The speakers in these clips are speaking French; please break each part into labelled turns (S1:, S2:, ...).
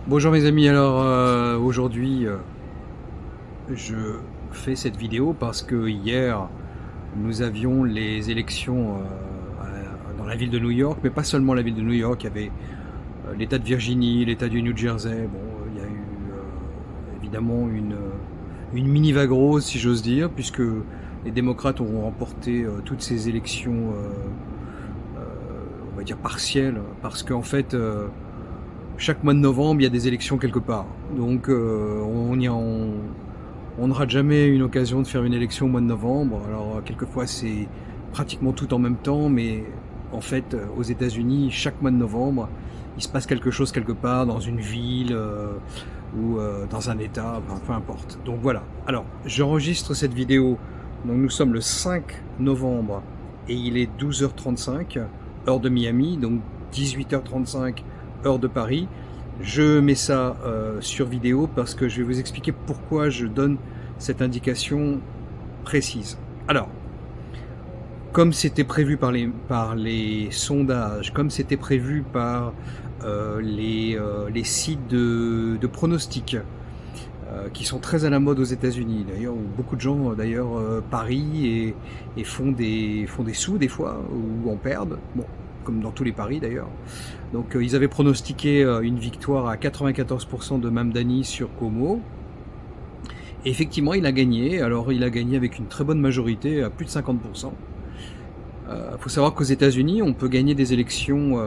S1: Bonjour mes amis, alors aujourd'hui je fais cette vidéo parce que hier nous avions les élections dans la ville de New York, mais pas seulement la ville de New York, il y avait l'État de Virginie, l'État du New Jersey, bon, il y a eu évidemment une mini vague rose si j'ose dire, puisque les démocrates ont remporté toutes ces élections, on va dire partielles, parce qu'en fait chaque mois de novembre, il y a des élections quelque part. Donc on ne rate jamais une occasion de faire une élection au mois de novembre. Alors quelquefois c'est pratiquement tout en même temps, mais en fait aux États-Unis, chaque mois de novembre, il se passe quelque chose quelque part dans une ville ou dans un État, enfin, peu importe. Donc voilà. Alors j'enregistre cette vidéo. Donc nous sommes le 5 novembre et il est 12h35 heure de Miami, donc 18h35 heure de Paris. Je mets ça sur vidéo parce que je vais vous expliquer pourquoi je donne cette indication précise. Alors, comme c'était prévu par les sondages, comme c'était prévu par les sites de pronostics qui sont très à la mode aux États-Unis, d'ailleurs, où beaucoup de gens parient et font des sous des fois, ou en perdent, bon, comme dans tous les paris d'ailleurs. Donc ils avaient pronostiqué une victoire à 94% de Mamdani sur Cuomo. Et effectivement, il a gagné. Alors il a gagné avec une très bonne majorité, à plus de 50%. Faut savoir qu'aux États-Unis, on peut gagner des élections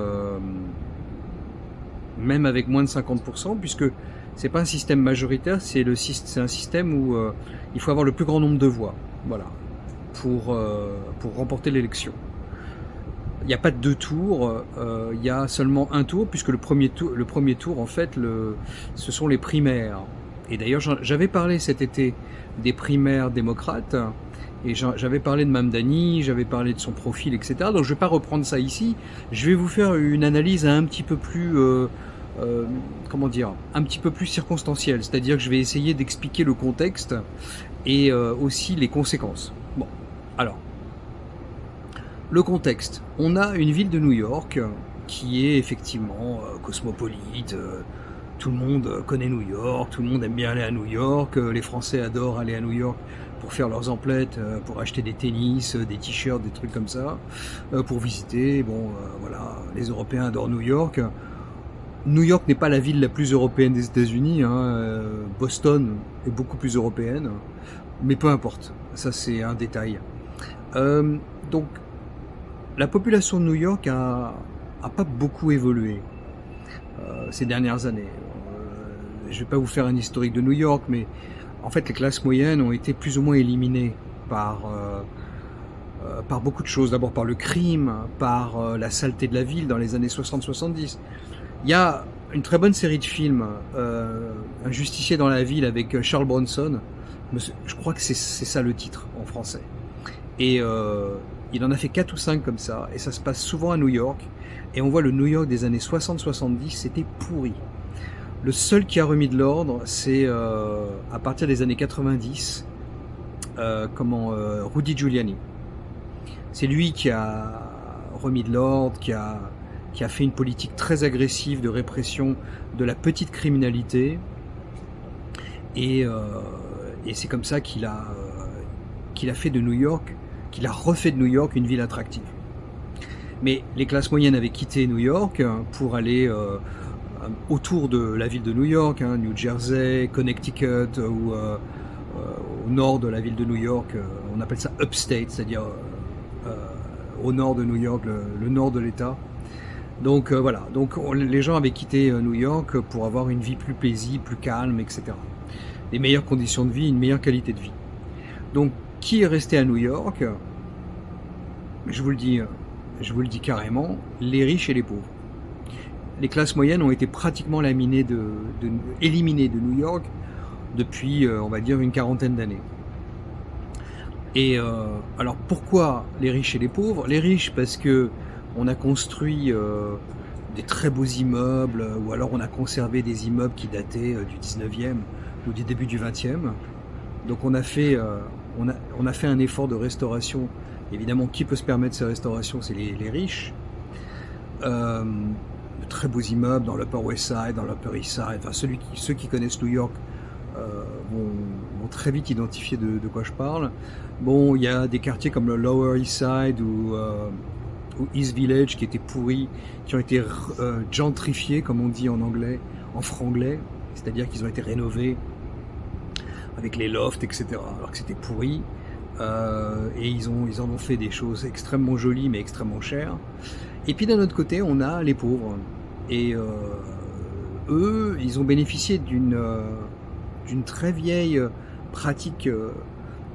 S1: même avec moins de 50%, puisque c'est pas un système majoritaire, c'est un système où il faut avoir le plus grand nombre de voix, voilà, pour remporter l'élection. Il n'y a pas de deux tours, il y a seulement un tour, puisque le premier tour en fait, ce sont les primaires. Et d'ailleurs, j'avais parlé cet été des primaires démocrates, et j'avais parlé de Mamdani, j'avais parlé de son profil, etc. Donc je ne vais pas reprendre ça ici. Je vais vous faire une analyse un petit peu plus, comment dire, un petit peu plus circonstancielle. C'est-à-dire que je vais essayer d'expliquer le contexte et aussi les conséquences. Bon, alors. Le contexte. On a une ville de New York qui est effectivement cosmopolite. Tout le monde connaît New York, tout le monde aime bien aller à New York. Les Français adorent aller à New York pour faire leurs emplettes, pour acheter des tennis, des t-shirts, des trucs comme ça, pour visiter. Bon, voilà, les Européens adorent New York. New York n'est pas la ville la plus européenne des États-Unis. Boston est beaucoup plus européenne, mais peu importe. Ça, c'est un détail. Donc, la population de New York a pas beaucoup évolué ces dernières années. Je ne vais pas vous faire un historique de New York, mais en fait les classes moyennes ont été plus ou moins éliminées par beaucoup de choses. D'abord par le crime, par la saleté de la ville dans les années 60-70. Il y a une très bonne série de films, Un justicier dans la ville avec Charles Bronson. Je crois que c'est ça le titre en français. Et il en a fait 4 ou 5 comme ça, et ça se passe souvent à New York, et on voit le New York des années 60-70, c'était pourri. Le seul qui a remis de l'ordre, c'est à partir des années 90, Rudy Giuliani. C'est lui qui a remis de l'ordre, qui a fait une politique très agressive de répression de la petite criminalité, et c'est comme ça qu'il a fait de New York, qu'il a refait de New York une ville attractive. Mais les classes moyennes avaient quitté New York pour aller autour de la ville de New York, New Jersey, Connecticut, ou au nord de la ville de New York, on appelle ça upstate, c'est-à-dire au nord de New York, le nord de l'État. Donc voilà, donc les gens avaient quitté New York pour avoir une vie plus paisible, plus calme, etc. Des meilleures conditions de vie, une meilleure qualité de vie. Donc qui est resté à New York? Je vous le dis carrément, les riches et les pauvres. Les classes moyennes ont été pratiquement éliminées de New York depuis, on va dire, une quarantaine d'années. Et alors pourquoi les riches et les pauvres? Les riches parce que on a construit des très beaux immeubles, ou alors on a conservé des immeubles qui dataient du 19e ou du début du 20e. Donc on a fait un effort de restauration. Évidemment, qui peut se permettre ces restaurations? C'est les riches. très beaux immeubles dans l'Upper West Side, dans l'Upper East Side. Enfin, ceux qui connaissent New York vont très vite identifier de quoi je parle. Bon, il y a des quartiers comme le Lower East Side ou East Village qui étaient pourris, qui ont été gentrifiés, comme on dit en anglais, en franglais, c'est-à-dire qu'ils ont été rénovés avec les lofts, etc., alors que c'était pourri. Et ils en ont fait des choses extrêmement jolies mais extrêmement chères. Et puis d'un autre côté, on a les pauvres. Et eux, ils ont bénéficié d'une très vieille pratique,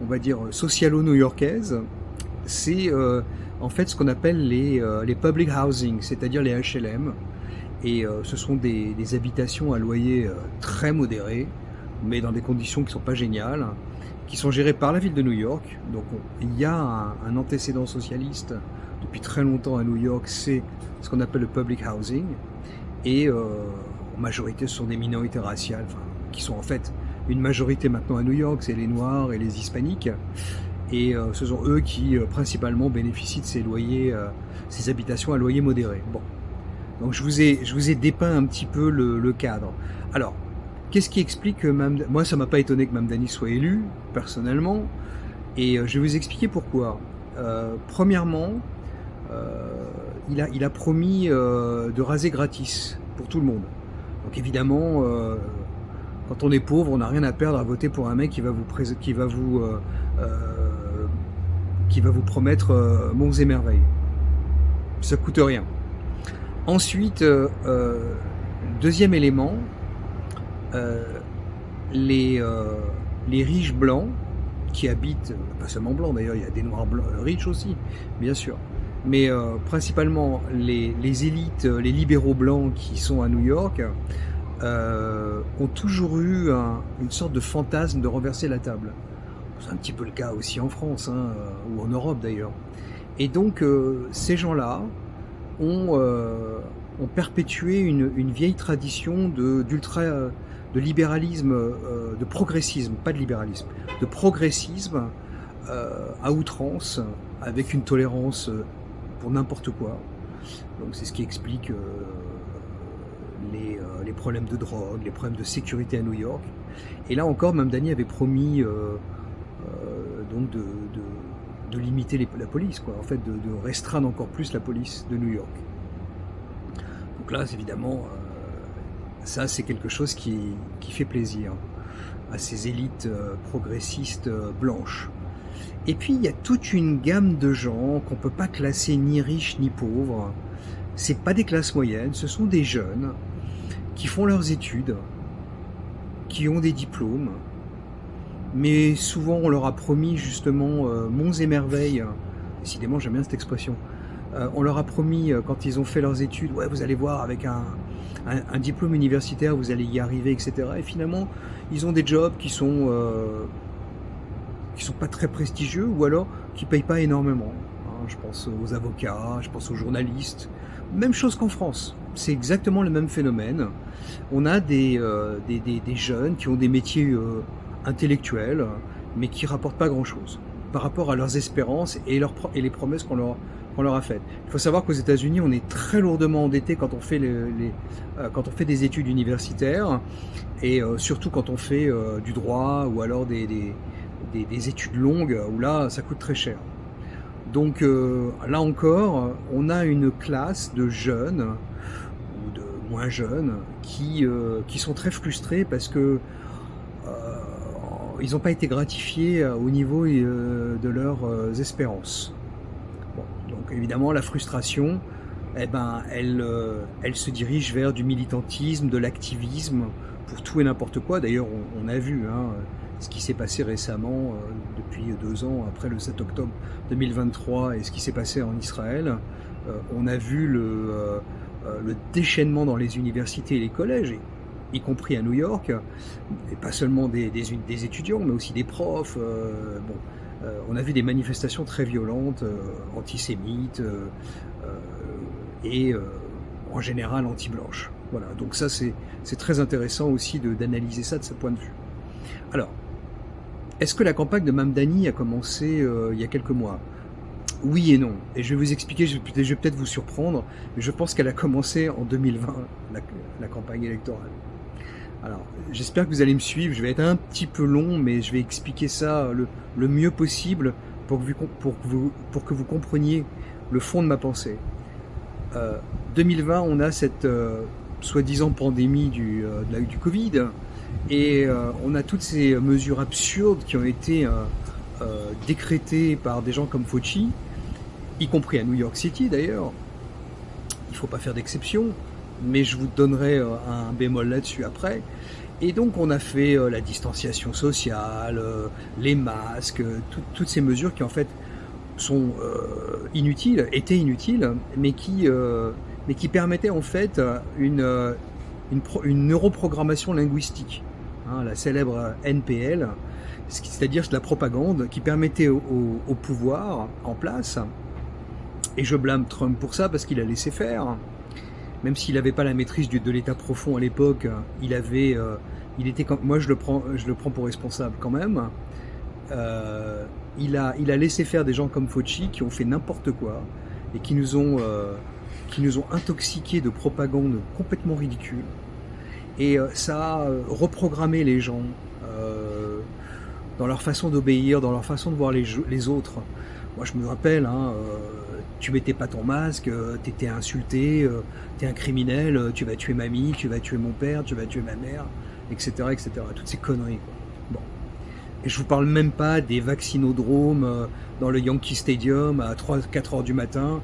S1: on va dire, socialo-new-yorkaise. C'est en fait ce qu'on appelle les public housing, c'est-à-dire les HLM. Et ce sont des habitations à loyer très modéré, mais dans des conditions qui ne sont pas géniales, qui sont gérées par la ville de New York. Donc il y a un antécédent socialiste depuis très longtemps à New York, c'est ce qu'on appelle le public housing. Et en majorité, ce sont des minorités raciales, qui sont en fait une majorité maintenant à New York, c'est les Noirs et les Hispaniques. Et ce sont eux qui principalement bénéficient de ces loyers, ces habitations à loyer modéré. Bon, donc je vous ai dépeint un petit peu le cadre. Alors, qu'est-ce qui explique que moi, ça m'a pas étonné que Mamdani soit élu, personnellement, et je vais vous expliquer pourquoi. Premièrement, il a promis de raser gratis pour tout le monde. Donc évidemment, quand on est pauvre, on n'a rien à perdre à voter pour un mec qui va vous promettre monts et merveilles. Ça coûte rien. Ensuite, deuxième élément, les riches blancs qui habitent, pas seulement blancs d'ailleurs, il y a des noirs blancs, riches aussi, bien sûr, mais principalement les élites, les libéraux blancs qui sont à New York, ont toujours eu une sorte de fantasme de renverser la table. C'est un petit peu le cas aussi en France, ou en Europe d'ailleurs. Et donc ces gens-là ont perpétué une vieille tradition de libéralisme, de progressisme, pas de libéralisme, de progressisme à outrance, avec une tolérance pour n'importe quoi. Donc c'est ce qui explique les problèmes de drogue, les problèmes de sécurité à New York. Et là encore, Mamdani avait promis donc de limiter la police, quoi. En fait, de restreindre encore plus la police de New York. Donc là, évidemment, ça c'est quelque chose qui fait plaisir à ces élites progressistes blanches. Et puis il y a toute une gamme de gens qu'on ne peut pas classer ni riches ni pauvres. C'est pas des classes moyennes, ce sont des jeunes qui font leurs études, qui ont des diplômes, mais souvent on leur a promis justement monts et merveilles. Décidément, j'aime bien cette expression. On leur a promis quand ils ont fait leurs études, ouais, vous allez voir, avec un diplôme universitaire, vous allez y arriver, etc. Et finalement, ils ont des jobs qui sont pas très prestigieux, ou alors qui payent pas énormément. Je pense aux avocats, je pense aux journalistes. Même chose qu'en France. C'est exactement le même phénomène. On a des jeunes qui ont des métiers intellectuels, mais qui rapportent pas grand-chose par rapport à leurs espérances et les promesses qu'on leur a faites. Il faut savoir qu'aux États-Unis, on est très lourdement endetté quand on fait quand on fait des études universitaires, et surtout quand on fait du droit ou alors des études longues, où là, ça coûte très cher. Donc là encore, on a une classe de jeunes ou de moins jeunes qui sont très frustrés parce que ils n'ont pas été gratifiés au niveau de leurs espérances. Bon, donc évidemment, la frustration, elle se dirige vers du militantisme, de l'activisme pour tout et n'importe quoi. D'ailleurs, on a vu ce qui s'est passé récemment, depuis 2 ans, après le 7 octobre 2023, et ce qui s'est passé en Israël. On a vu le déchaînement dans les universités et les collèges, y compris à New York, et pas seulement des étudiants, mais aussi des profs. On a vu des manifestations très violentes, antisémites, et en général anti-blanches. Voilà, donc ça c'est très intéressant aussi d'analyser ça de ce point de vue. Alors, est-ce que la campagne de Mamdani a commencé il y a quelques mois? Oui et non. Et je vais vous expliquer, je vais peut-être vous surprendre, mais je pense qu'elle a commencé en 2020, la campagne électorale. Alors, j'espère que vous allez me suivre, je vais être un petit peu long, mais je vais expliquer ça le mieux possible pour que vous compreniez le fond de ma pensée. 2020, on a cette soi-disant pandémie du Covid, et on a toutes ces mesures absurdes qui ont été décrétées par des gens comme Fauci, y compris à New York City d'ailleurs. Il ne faut pas faire d'exception, mais je vous donnerai un bémol là-dessus après. Et donc on a fait la distanciation sociale, les masques, toutes ces mesures qui en fait sont inutiles, étaient inutiles, mais qui permettaient en fait une neuroprogrammation linguistique, hein, la célèbre NPL, c'est-à-dire la propagande qui permettait au pouvoir en place, et je blâme Trump pour ça parce qu'il a laissé faire, même s'il n'avait pas la maîtrise de l'État profond à l'époque, il était, moi je le prends pour responsable quand même. Il a laissé faire des gens comme Fauci qui ont fait n'importe quoi et qui nous ont intoxiqués de propagande complètement ridicule. Et ça a reprogrammé les gens dans leur façon d'obéir, dans leur façon de voir les autres. Moi je me rappelle, hein, tu mettais pas ton masque, t'étais insulté, t'es un criminel, tu vas tuer mamie, tu vas tuer mon père, tu vas tuer ma mère, etc. etc. Toutes ces conneries, quoi. Bon. Et je vous parle même pas des vaccinodromes dans le Yankee Stadium à 3-4 heures du matin,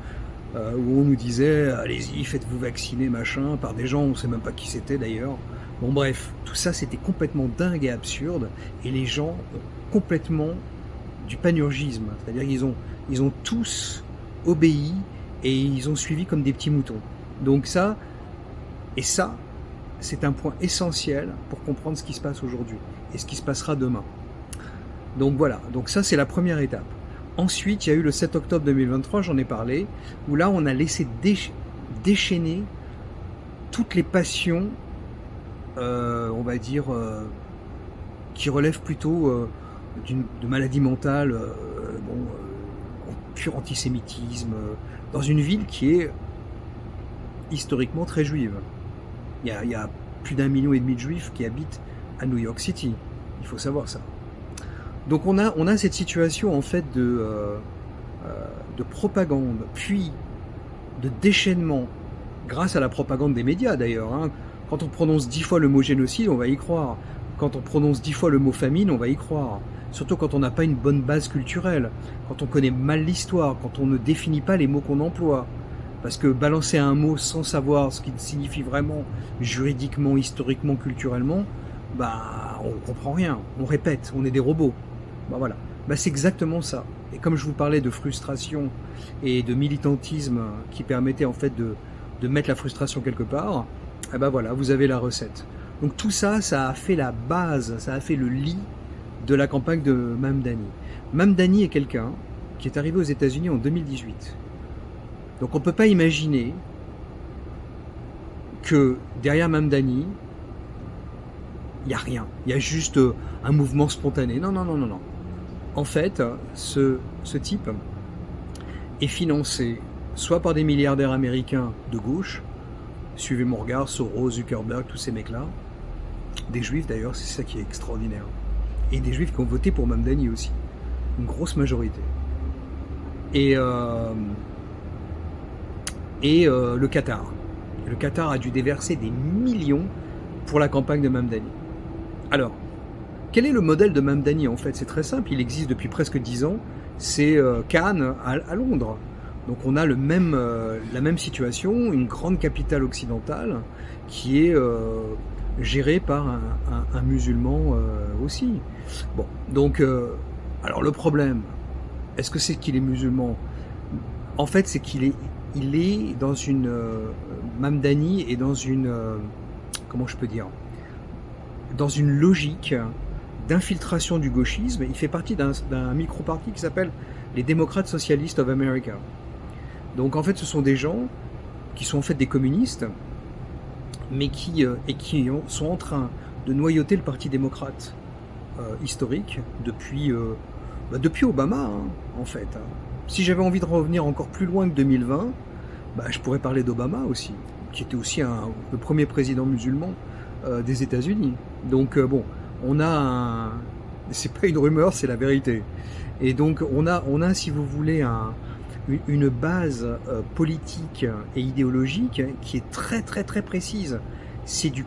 S1: où on nous disait allez-y, faites-vous vacciner, machin, par des gens, on sait même pas qui c'était d'ailleurs. Bon bref, tout ça c'était complètement dingue et absurde, et les gens ont complètement du panurgisme, c'est-à-dire qu'ils ont tous obéi et ils ont suivi comme des petits moutons. Donc ça, c'est un point essentiel pour comprendre ce qui se passe aujourd'hui et ce qui se passera demain. Donc voilà, donc ça c'est la première étape. Ensuite, il y a eu le 7 octobre 2023, j'en ai parlé, où là on a laissé déchaîner toutes les passions, on va dire, qui relèvent plutôt de maladies mentales, pur antisémitisme, dans une ville qui est historiquement très juive. Il y a plus d'1,5 million de juifs qui habitent à New York City, il faut savoir ça. Donc on a cette situation en fait de propagande, puis de déchaînement, grâce à la propagande des médias d'ailleurs, hein. Quand on prononce 10 fois le mot génocide, on va y croire. Quand on prononce 10 fois le mot famine, on va y croire. Surtout quand on n'a pas une bonne base culturelle, quand on connaît mal l'histoire, quand on ne définit pas les mots qu'on emploie. Parce que balancer un mot sans savoir ce qu'il signifie vraiment, juridiquement, historiquement, culturellement, bah on comprend rien, on répète, on est des robots. Bah voilà, bah c'est exactement ça. Et comme je vous parlais de frustration et de militantisme qui permettait en fait de mettre la frustration quelque part, eh ben voilà, vous avez la recette. Donc tout ça, ça a fait la base, ça a fait le lit de la campagne de Mamdani. Mamdani est quelqu'un qui est arrivé aux États-Unis en 2018. Donc on ne peut pas imaginer que derrière Mamdani, il n'y a rien. Il y a juste un mouvement spontané. Non, non, non, non, non. En fait, ce type est financé soit par des milliardaires américains de gauche, suivez mon regard, Soros, Zuckerberg, tous ces mecs-là, des juifs d'ailleurs, c'est ça qui est extraordinaire, et des juifs qui ont voté pour Mamdani aussi, une grosse majorité. Et le Qatar. Le Qatar a dû déverser des millions pour la campagne de Mamdani. Alors, quel est le modèle de Mamdani en fait? C'est très simple, il existe depuis presque 10 ans, c'est Cannes à Londres. Donc on a la même situation, une grande capitale occidentale qui est gérée par un musulman aussi. Bon, donc, alors le problème, est-ce que c'est qu'il est musulman? En fait, c'est qu'il est dans une... Mamdani est dans une... comment je peux dire? Dans une logique d'infiltration du gauchisme. Il fait partie d'un micro-parti qui s'appelle les Démocrates Socialistes of America. Donc en fait, ce sont des gens qui sont en fait des communistes, mais qui sont en train de noyauter le Parti démocrate historique depuis Obama, hein, en fait. Si j'avais envie de revenir encore plus loin que 2020, bah, je pourrais parler d'Obama aussi, qui était aussi le premier président musulman des États-Unis. Donc bon, on a un... C'est pas une rumeur, c'est la vérité. Et donc on a si vous voulez, une base politique et idéologique qui est très très très précise. C'est du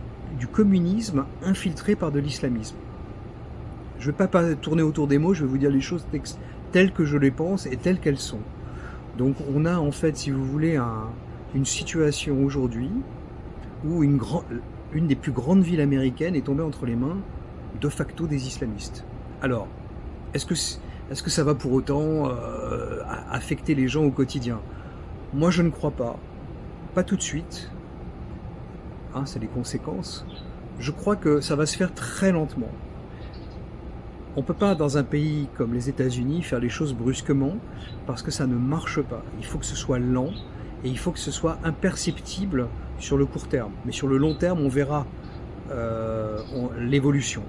S1: communisme infiltré par de l'islamisme. Je ne vais pas tourner autour des mots, je vais vous dire les choses telles que je les pense et telles qu'elles sont. Donc on a en fait, si vous voulez, une situation aujourd'hui où une des plus grandes villes américaines est tombée entre les mains de facto des islamistes. Alors, est-ce que ça va pour autant affecter les gens au quotidien? Moi je ne crois pas tout de suite, hein, c'est les conséquences. Je crois que ça va se faire très lentement. On ne peut pas, dans un pays comme les États-Unis, faire les choses brusquement parce que ça ne marche pas. Il faut que ce soit lent et il faut que ce soit imperceptible sur le court terme. Mais sur le long terme, on verra l'évolution.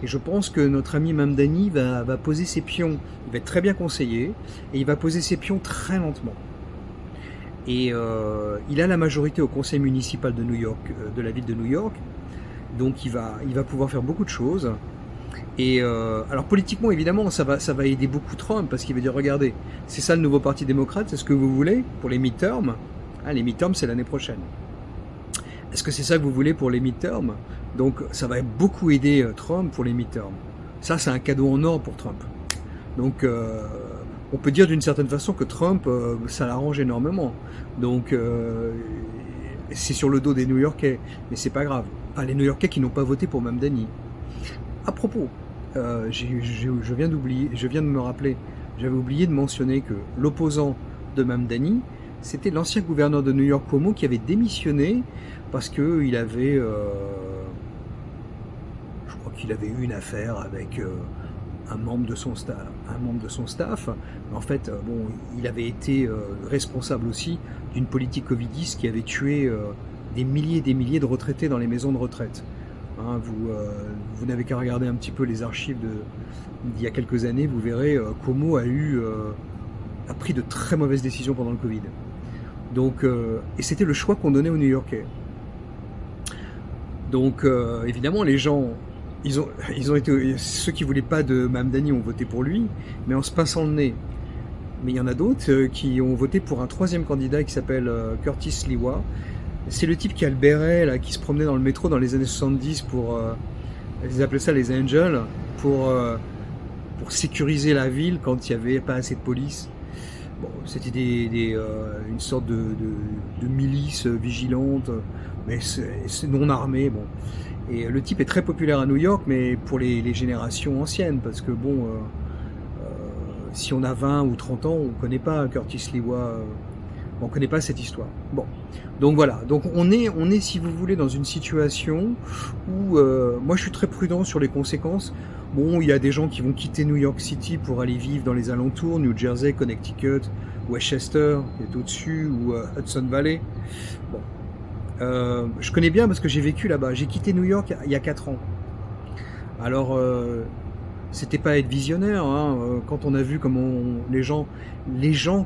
S1: Et je pense que notre ami Mamdani va poser ses pions. Il va être très bien conseillé et il va poser ses pions très lentement. Et il a la majorité au conseil municipal de New York, de la ville de New York. Donc il va pouvoir faire beaucoup de choses. Et alors politiquement, évidemment, ça va aider beaucoup Trump, parce qu'il va dire, regardez, c'est ça le nouveau parti démocrate, c'est ce que vous voulez pour les midterms. Ah, les midterms, c'est l'année prochaine. Est-ce que c'est ça que vous voulez pour les midterms? Donc ça va beaucoup aider Trump pour les midterms. Ça, c'est un cadeau en or pour Trump. Donc on peut dire d'une certaine façon que Trump, ça l'arrange énormément. Donc c'est sur le dos des New-Yorkais, mais c'est pas grave. Pas les New-Yorkais qui n'ont pas voté pour Mamdani. À propos, je viens de me rappeler, j'avais oublié de mentionner que l'opposant de Mamdani, c'était l'ancien gouverneur de New York, Cuomo, qui avait démissionné parce qu'il avait, je crois qu'il avait eu une affaire avec un membre de son staff. En fait, bon, il avait été responsable aussi d'une politique covidiste qui avait tué des milliers et des milliers de retraités dans les maisons de retraite. Hein, vous n'avez qu'à regarder un petit peu les archives d'il y a quelques années, vous verrez, Cuomo a pris de très mauvaises décisions pendant le Covid. Donc, et c'était le choix qu'on donnait aux New-Yorkais. Donc, évidemment, les gens, ils ont été, ceux qui voulaient pas de Mamdani ont voté pour lui, mais en se pinçant le nez. Mais il y en a d'autres qui ont voté pour un troisième candidat qui s'appelle Curtis Sliwa. C'est le type qui a le béret, là, qui se promenait dans le métro dans les années 70 pour... ils appelaient ça les Angels, pour sécuriser la ville quand il n'y avait pas assez de police. Bon, c'était une sorte de milice vigilante, mais c'est non armé. Bon. Et le type est très populaire à New York, mais pour les générations anciennes, parce que bon, si on a 20 ou 30 ans, on ne connaît pas Curtis Sliwa, on ne connaît pas cette histoire. Bon, donc voilà, donc on est si vous voulez dans une situation où moi je suis très prudent sur les conséquences. Bon, il y a des gens qui vont quitter New York City pour aller vivre dans les alentours, New Jersey, Connecticut, Westchester, qui est au-dessus, ou Hudson Valley. Bon, je connais bien parce que j'ai vécu là-bas. J'ai quitté New York il y a 4 ans. Alors, c'était pas être visionnaire, hein. Quand on a vu comment les gens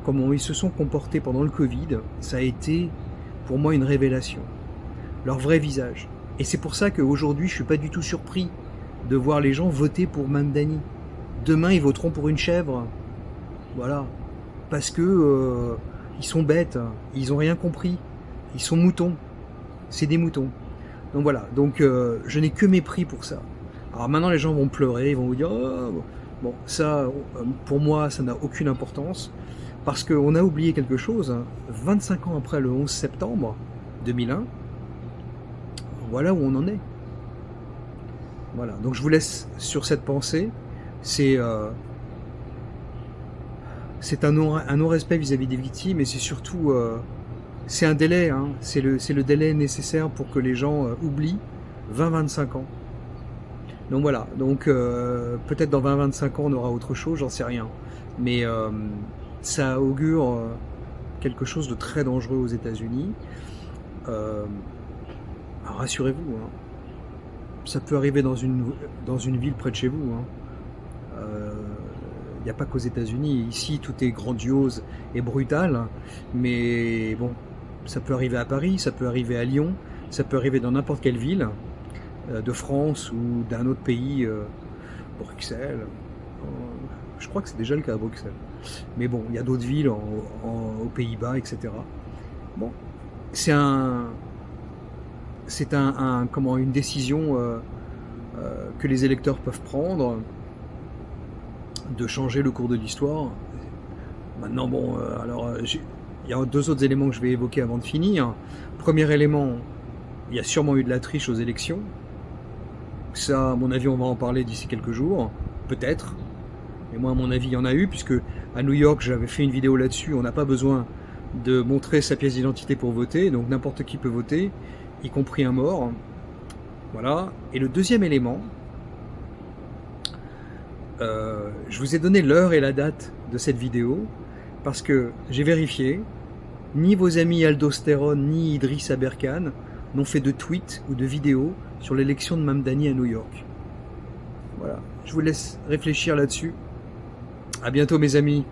S1: comment ils se sont comportés pendant le Covid, ça a été pour moi une révélation. Leur vrai visage. Et c'est pour ça qu'aujourd'hui, je suis pas du tout surpris de voir les gens voter pour Mamdani. Demain, ils voteront pour une chèvre. Voilà. Parce que ils sont bêtes, ils ont rien compris. Ils sont moutons. C'est des moutons. Donc voilà. Donc je n'ai que mépris pour ça. Alors maintenant, les gens vont pleurer, ils vont vous dire oh, bon, ça, pour moi, ça n'a aucune importance. Parce qu'on a oublié quelque chose. 25 ans après le 11 septembre 2001, voilà où on en est. Voilà, donc je vous laisse sur cette pensée. C'est un non-respect vis-à-vis des victimes, et c'est surtout c'est un délai, hein, c'est le délai nécessaire pour que les gens oublient 20-25 ans. Donc voilà, donc peut-être dans 20-25 ans on aura autre chose, j'en sais rien. Mais ça augure quelque chose de très dangereux aux États-Unis. Rassurez-vous, hein. Ça peut arriver dans une ville près de chez vous. Hein. il n'y a pas qu'aux États-Unis. Ici, tout est grandiose et brutal, mais bon, ça peut arriver à Paris, ça peut arriver à Lyon, ça peut arriver dans n'importe quelle ville de France ou d'un autre pays, Bruxelles. Je crois que c'est déjà le cas à Bruxelles. Mais bon, il y a d'autres villes aux Pays-Bas, etc. Bon, c'est une décision que les électeurs peuvent prendre de changer le cours de l'histoire. Maintenant, bon, il y a deux autres éléments que je vais évoquer avant de finir. Premier élément, il y a sûrement eu de la triche aux élections. Ça, à mon avis, on va en parler d'ici quelques jours, peut-être. Mais moi, à mon avis, il y en a eu, puisque à New York, j'avais fait une vidéo là-dessus. On n'a pas besoin de montrer sa pièce d'identité pour voter, donc n'importe qui peut voter, y compris un mort. Voilà. Et le deuxième élément, je vous ai donné l'heure et la date de cette vidéo, parce que j'ai vérifié, ni vos amis Aldostérone ni Idriss Aberkan n'ont fait de tweets ou de vidéos sur l'élection de Mamdani à New York. Voilà. Je vous laisse réfléchir là-dessus. À bientôt mes amis.